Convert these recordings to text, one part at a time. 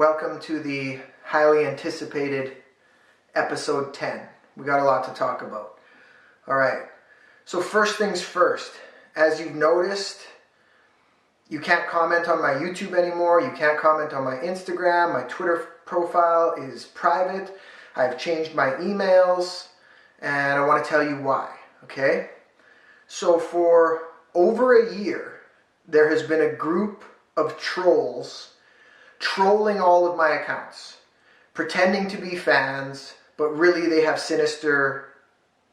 Welcome to the highly anticipated episode 10. We got a lot to talk about. Alright, so first things first. As you've noticed, you can't comment on my YouTube anymore. You can't comment on my Instagram. My Twitter profile is private. I've changed my emails, and I want to tell you why, okay? So for over a year, there has been a group of trolls trolling all of my accounts, pretending to be fans, but really they have sinister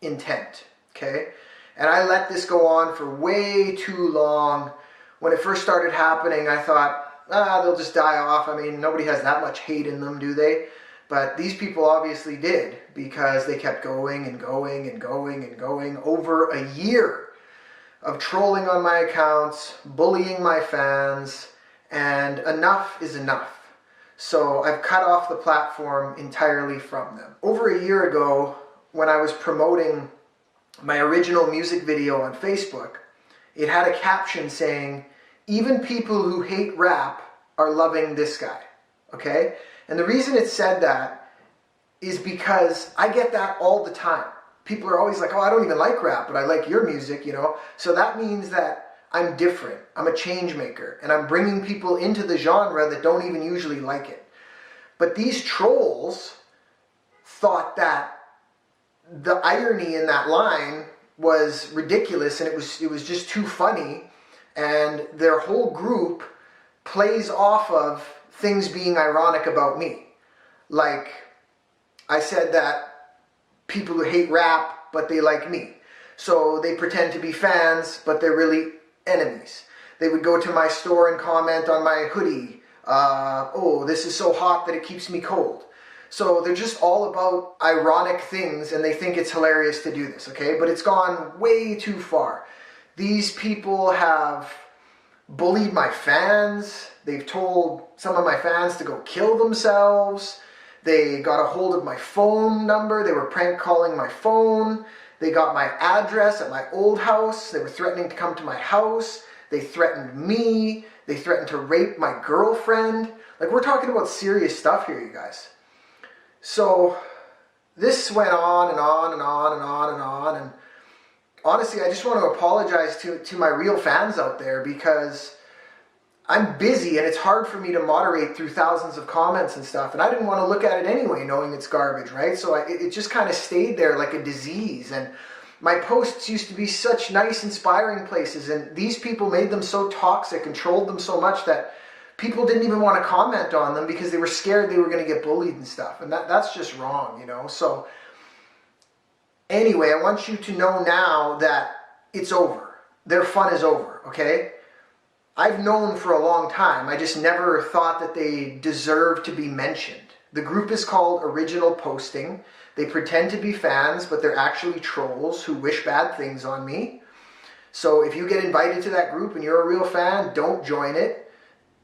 intent, okay? And I let this go on for way too long. When it first started happening, I thought, they'll just die off. I mean, nobody has that much hate in them, do they? But these people obviously did, because they kept going and going and going and going over a year of trolling on my accounts, bullying my fans, and enough is enough. So I've cut off the platform entirely from them. Over a year ago, when I was promoting my original music video on Facebook, it had a caption saying, "Even people who hate rap are loving this guy," okay? And the reason it said that is because I get that all the time. People are always like, "Oh, I don't even like rap, but I like your music," you know? So that means that I'm different. I'm a change maker, and I'm bringing people into the genre that don't even usually like it. But these trolls thought that the irony in that line was ridiculous, and it was just too funny, and their whole group plays off of things being ironic about me. Like, I said that people who hate rap, but they like me. So they pretend to be fans, but they're really enemies. They would go to my store and comment on my hoodie. "Oh, this is so hot that it keeps me cold." So they're just all about ironic things, and they think it's hilarious to do this, okay? But it's gone way too far. These people have bullied my fans. They've told some of my fans to go kill themselves. They got a hold of my phone number. They were prank calling my phone. They got my address at my old house. They were threatening to come to my house. They threatened me. They threatened to rape my girlfriend. Like, we're talking about serious stuff here, you guys. So this went on and on and on and on and on. And honestly, I just want to apologize to my real fans out there, because I'm busy and it's hard for me to moderate through thousands of comments and stuff. And I didn't want to look at it anyway, knowing it's garbage, right? So it just kind of stayed there like a disease. And my posts used to be such nice, inspiring places. And these people made them so toxic and trolled them so much that people didn't even want to comment on them because they were scared they were going to get bullied and stuff. And that's just wrong, you know? So anyway, I want you to know now that it's over. Their fun is over, okay? I've known for a long time. I just never thought that they deserved to be mentioned. The group is called Original Posting. They pretend to be fans, but they're actually trolls who wish bad things on me. So if you get invited to that group and you're a real fan, don't join it.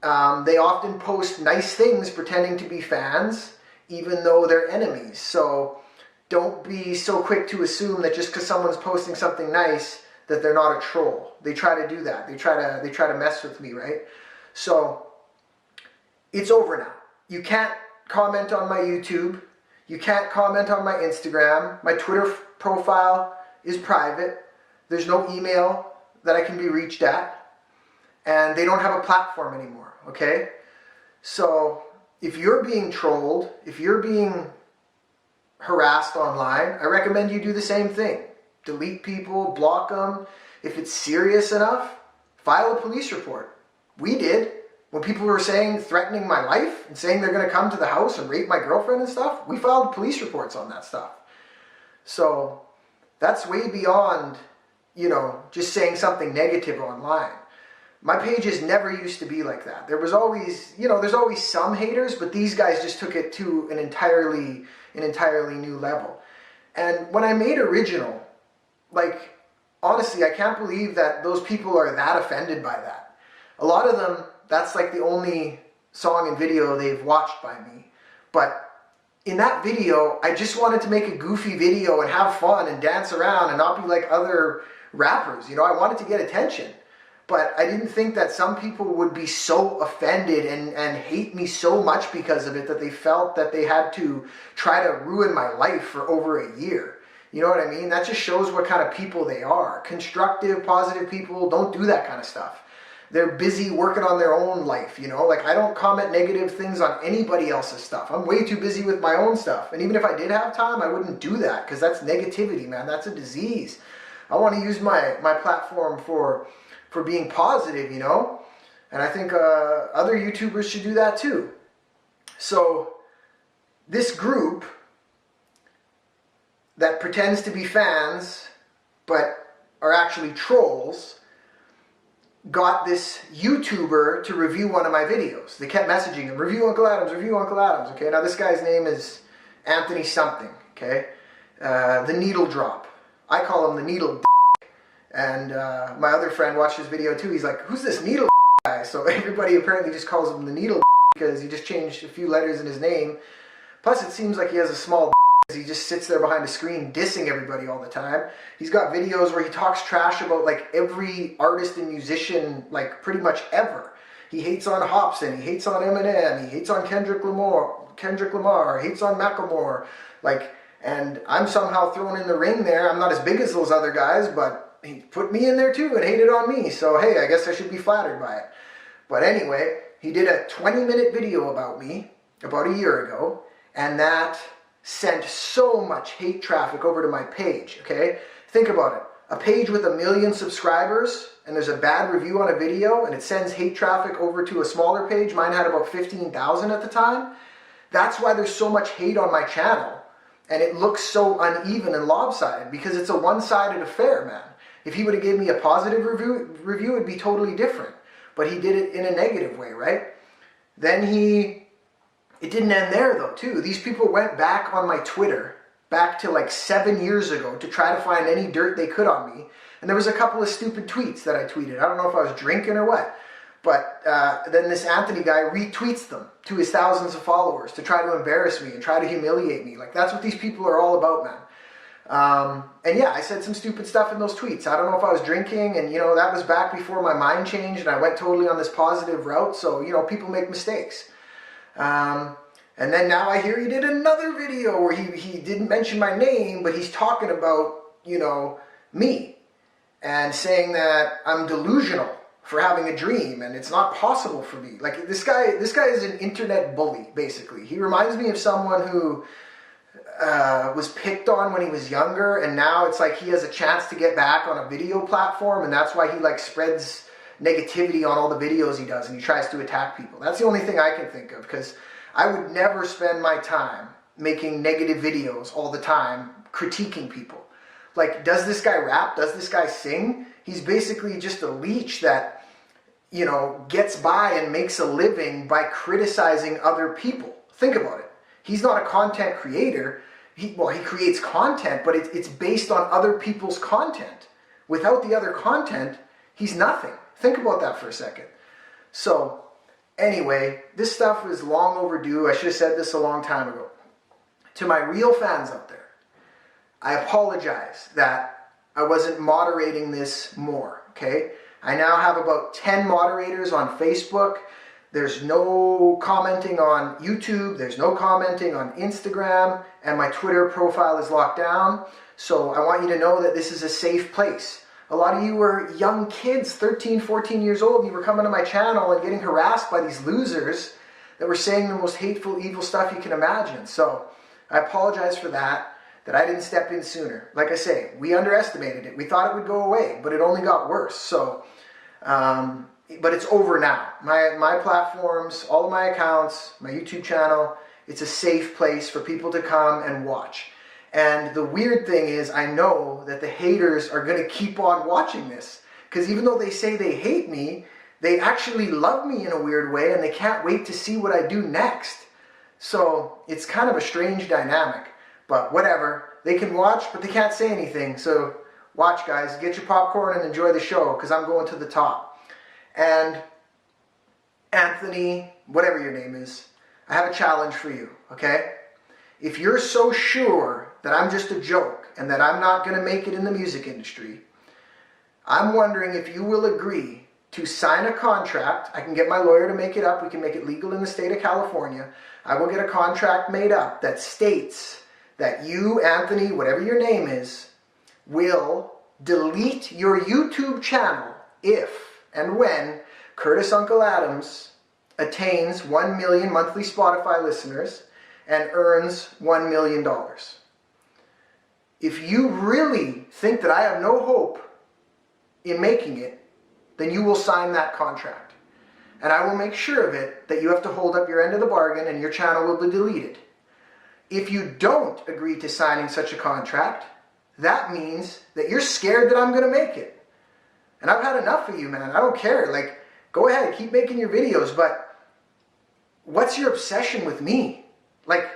They often post nice things pretending to be fans, even though they're enemies. So don't be so quick to assume that just because someone's posting something nice that they're not a troll. They try to do that. They try to mess with me, right? So it's over now. You can't comment on my YouTube. You can't comment on my Instagram. My Twitter profile is private. There's no email that I can be reached at. And they don't have a platform anymore, okay? So if you're being trolled, if you're being harassed online, I recommend you do the same thing. Delete people, block them. If it's serious enough, file a police report. We did. When people were threatening my life and saying they're going to come to the house and rape my girlfriend and stuff, we filed police reports on that stuff. So that's way beyond, just saying something negative online. My pages never used to be like that. There was always, there's always some haters, but these guys just took it to an entirely new level. And when I made Original, honestly, I can't believe that those people are that offended by that. A lot of them, that's like the only song and video they've watched by me. But in that video, I just wanted to make a goofy video and have fun and dance around and not be like other rappers. I wanted to get attention. But I didn't think that some people would be so offended and hate me so much because of it that they felt that they had to try to ruin my life for over a year. You know what I mean? That just shows what kind of people they are. Constructive, positive people don't do that kind of stuff. They're busy working on their own life, you know? Like, I don't comment negative things on anybody else's stuff. I'm way too busy with my own stuff. And even if I did have time, I wouldn't do that, because that's negativity, man. That's a disease. I want to use my platform for being positive, you know? And I think other YouTubers should do that too. So this group that pretends to be fans but are actually trolls got this YouTuber to review one of my videos. They kept messaging him, review Uncle Adams, review Uncle Adams, okay? Now this guy's name is Anthony something, okay? The Needle Drop. I call him the Needle And my other friend watched his video too. He's like, who's this Needle guy? So everybody apparently just calls him the Needle because he just changed a few letters in his name. Plus it seems like he has a small because he just sits there behind a screen dissing everybody all the time. He's got videos where he talks trash about like every artist and musician, like pretty much ever. He hates on Hobson, he hates on Eminem, he hates on Kendrick Lamar, hates on Macklemore. Like, and I'm somehow thrown in the ring there. I'm not as big as those other guys, but he put me in there too and hated on me. So hey, I guess I should be flattered by it. But anyway, he did a 20-minute video about me about a year ago, and that sent so much hate traffic over to my page, okay? Think about it. A page with 1 million subscribers, and there's a bad review on a video, and it sends hate traffic over to a smaller page. Mine had about 15,000 at the time. That's why there's so much hate on my channel, and it looks so uneven and lopsided, because it's a one-sided affair, man. If he would have given me a positive review, it'd be totally different. But he did it in a negative way, right? Then it didn't end there though, too. These people went back on my Twitter, back to like 7 years ago, to try to find any dirt they could on me. And there was a couple of stupid tweets that I tweeted. I don't know if I was drinking or what. But then this Anthony guy retweets them to his thousands of followers to try to embarrass me and try to humiliate me. Like, that's what these people are all about, man. And yeah, I said some stupid stuff in those tweets. I don't know if I was drinking, and you know, that was back before my mind changed and I went totally on this positive route. So, you know, people make mistakes. And then now I hear he did another video where he didn't mention my name, but he's talking about, you know, me and saying that I'm delusional for having a dream and it's not possible for me. Like, this guy is an internet bully, basically. He reminds me of someone who was picked on when he was younger, and now it's like he has a chance to get back on a video platform, and that's why he like spreads negativity on all the videos he does, and he tries to attack people. That's the only thing I can think of, because I would never spend my time making negative videos all the time critiquing people. Like, does this guy rap? Does this guy sing? He's basically just a leech that, you know, gets by and makes a living by criticizing other people. Think about it. He's not a content creator. He creates content, but it's based on other people's content. Without the other content, he's nothing. Think about that for a second. So, anyway, this stuff was long overdue. I should have said this a long time ago. To my real fans out there, I apologize that I wasn't moderating this more, okay? I now have about 10 moderators on Facebook. There's no commenting on YouTube, there's no commenting on Instagram, and my Twitter profile is locked down. So I want you to know that this is a safe place. A lot of you were young kids, 13, 14 years old, and you were coming to my channel and getting harassed by these losers that were saying the most hateful, evil stuff you can imagine. So I apologize for that I didn't step in sooner. Like I say, we underestimated it. We thought it would go away, but it only got worse. So, but it's over now. My platforms, all of my accounts, my YouTube channel, it's a safe place for people to come and watch. And the weird thing is, I know that the haters are going to keep on watching this. Because even though they say they hate me, they actually love me in a weird way, and they can't wait to see what I do next. So it's kind of a strange dynamic. But whatever, they can watch, but they can't say anything. So watch, guys, get your popcorn and enjoy the show, because I'm going to the top. And Anthony, whatever your name is, I have a challenge for you, okay? If you're so sure that I'm just a joke and that I'm not going to make it in the music industry, I'm wondering if you will agree to sign a contract. I can get my lawyer to make it up. We can make it legal in the state of California. I will get a contract made up that states that you, Anthony, whatever your name is, will delete your YouTube channel if and when Curtis Uncle Adams attains 1 million monthly Spotify listeners and earns $1 million. If you really think that I have no hope in making it, then you will sign that contract. And I will make sure of it that you have to hold up your end of the bargain and your channel will be deleted. If you don't agree to signing such a contract, that means that you're scared that I'm going to make it. And I've had enough of you, man. I don't care. Like, go ahead, keep making your videos, but what's your obsession with me? Like,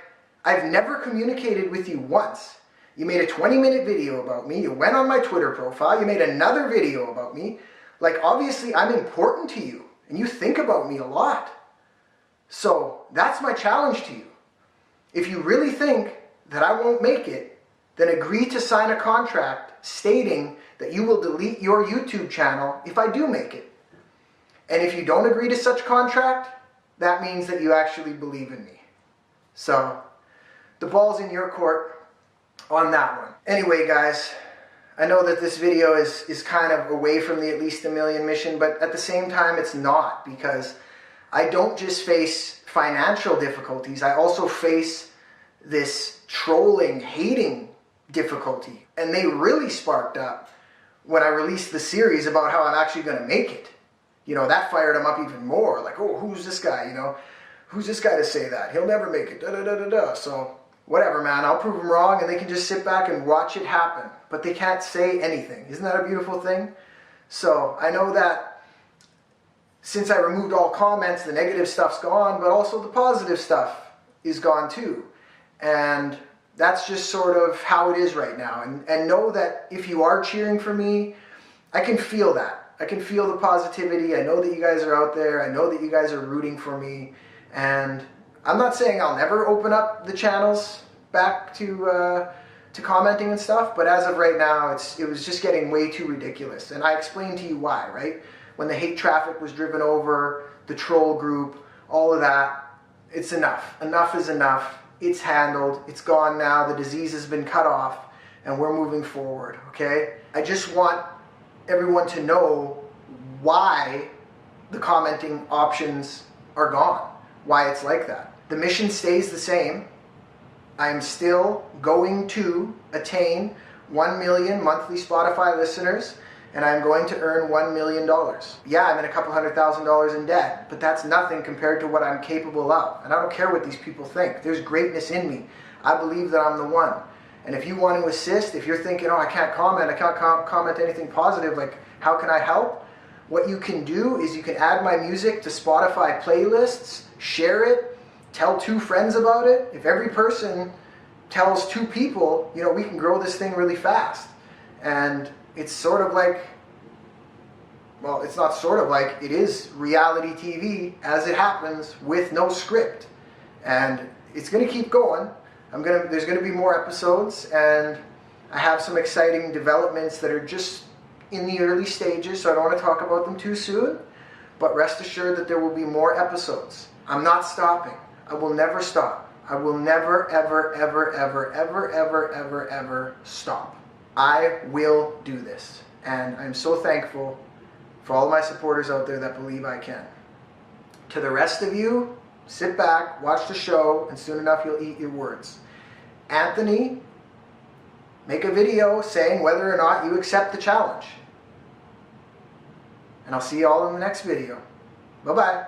I've never communicated with you once. You made a 20-minute video about me. You went on my Twitter profile. You made another video about me. Like, obviously, I'm important to you, and you think about me a lot. So that's my challenge to you. If you really think that I won't make it, then agree to sign a contract stating that you will delete your YouTube channel if I do make it. And if you don't agree to such contract, that means that you actually believe in me. So the ball's in your court on that one. Anyway, guys, I know that this video is kind of away from the at least a million mission, but at the same time it's not, because I don't just face financial difficulties, I also face this trolling, hating difficulty. And they really sparked up when I released the series about how I'm actually going to make it. You know, that fired them up even more. Like, oh, who's this guy, you know? Who's this guy to say that? He'll never make it, da-da-da-da-da. So, whatever, man. I'll prove them wrong, and they can just sit back and watch it happen. But they can't say anything. Isn't that a beautiful thing? So, I know that since I removed all comments, the negative stuff's gone, but also the positive stuff is gone too. And that's just sort of how it is right now. And know that if you are cheering for me, I can feel that. I can feel the positivity. I know that you guys are out there. I know that you guys are rooting for me. And I'm not saying I'll never open up the channels back to commenting and stuff, but as of right now, it was just getting way too ridiculous. And I explained to you why, right? When the hate traffic was driven over, the troll group, all of that, it's enough. Enough is enough. It's handled. It's gone now. The disease has been cut off, and we're moving forward, okay? I just want everyone to know why the commenting options are gone, why it's like that. The mission stays the same. I'm still going to attain 1 million monthly Spotify listeners, and I'm going to earn $1 million. Yeah, I'm in a couple $100,000 in debt, but that's nothing compared to what I'm capable of. And I don't care what these people think. There's greatness in me. I believe that I'm the one. And if you want to assist, if you're thinking, oh, I can't comment anything positive, like, how can I help? What you can do is you can add my music to Spotify playlists, share it, tell 2 friends about it. If every person tells 2 people, you know, we can grow this thing really fast. And it's sort of like, well, it's not sort of like, it is reality TV as it happens with no script. And it's going to keep going. There's going to be more episodes, and I have some exciting developments that are just in the early stages, so I don't want to talk about them too soon. But rest assured that there will be more episodes. I'm not stopping. I will never stop. I will never, ever, ever, ever, ever, ever, ever, ever stop. I will do this. And I'm so thankful for all my supporters out there that believe I can. To the rest of you, sit back, watch the show, and soon enough you'll eat your words. Anthony, make a video saying whether or not you accept the challenge. And I'll see you all in the next video. Bye-bye.